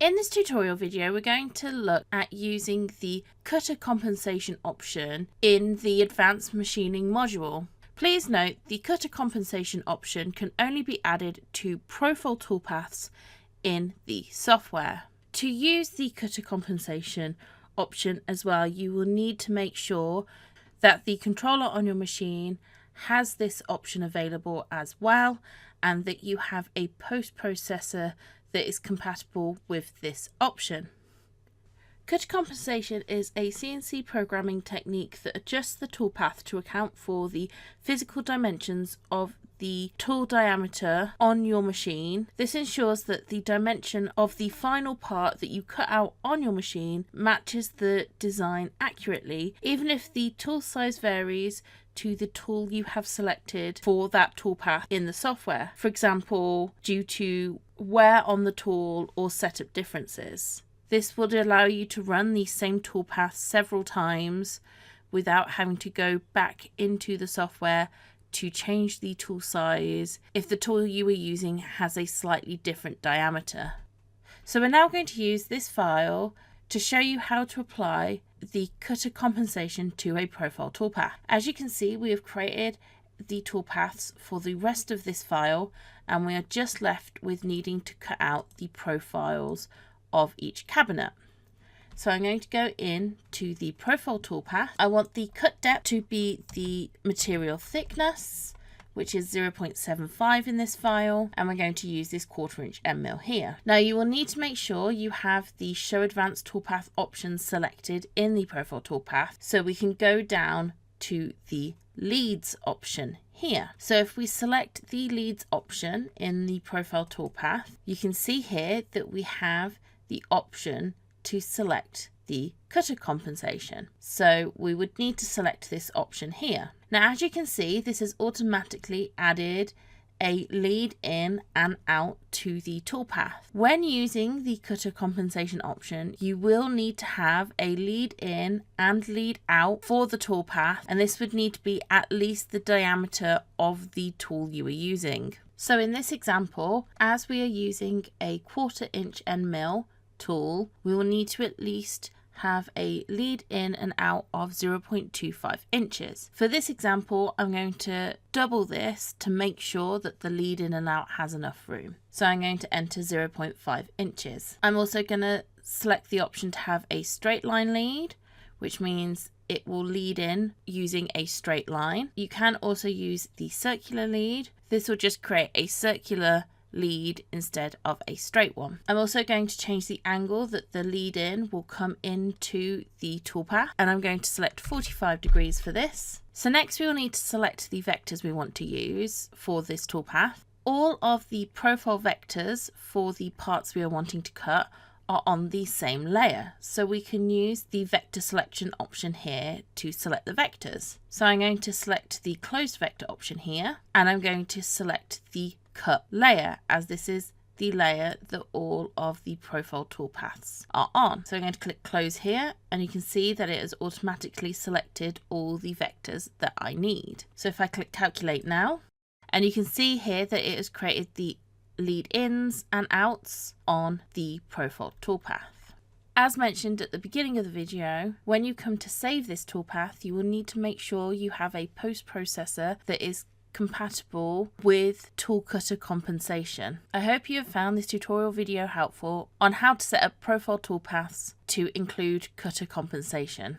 In this tutorial video, we're going to look at using the cutter compensation option in the advanced machining module. Please note the cutter compensation option can only be added to profile toolpaths in the software. To use the cutter compensation option as well, you will need to make sure that the controller on your machine has this option available as well, and that you have a post processor that is compatible with this option. Cutter compensation is a CNC programming technique that adjusts the toolpath to account for the physical dimensions of the tool diameter on your machine. This ensures that the dimension of the final part that you cut out on your machine matches the design accurately, even if the tool size varies to the tool you have selected for that toolpath in the software, for example, due to wear on the tool or setup differences. This would allow you to run the same toolpath several times without having to go back into the software to change the tool size if the tool you were using has a slightly different diameter. So we're now going to use this file to show you how to apply the cutter compensation to a profile toolpath. As you can see, we have created the toolpaths for the rest of this file, and we are just left with needing to cut out the profiles of each cabinet. So I'm going to go in to the profile toolpath. I want the cut depth to be the material thickness, which is 0.75 in this file, and we're going to use this 1/4 inch end mill here. Now you will need to make sure you have the show advanced toolpath option selected in the profile toolpath, so we can go down to the leads option here. So if we select the leads option in the profile toolpath, you can see here that we have the option to select the cutter compensation. So we would need to select this option here. Now, as you can see, this has automatically added a lead in and out to the toolpath. When using the cutter compensation option, you will need to have a lead in and lead out for the toolpath, and this would need to be at least the diameter of the tool you are using. So in this example, as we are using a 1/4 inch end mill tool, we will need to at least have a lead in and out of 0.25 inches. For this example, I'm going to double this to make sure that the lead in and out has enough room. So I'm going to enter 0.5 inches. I'm also going to select the option to have a straight line lead, which means it will lead in using a straight line. You can also use the circular lead. This will just create a circular lead instead of a straight one. I'm also going to change the angle that the lead in will come into the toolpath, and I'm going to select 45 degrees for this. So next we will need to select the vectors we want to use for this toolpath. All of the profile vectors for the parts we are wanting to cut are on the same layer, so we can use the vector selection option here to select the vectors. So I'm going to select the closed vector option here, and I'm going to select the cut layer, as this is the layer that all of the profile toolpaths are on. So I'm going to click close here, and you can see that it has automatically selected all the vectors that I need. So if I click calculate now, and you can see here that it has created the lead ins and outs on the profile toolpath. As mentioned at the beginning of the video, when you come to save this toolpath, you will need to make sure you have a post processor that is compatible with tool cutter compensation. I hope you have found this tutorial video helpful on how to set up profile toolpaths to include cutter compensation.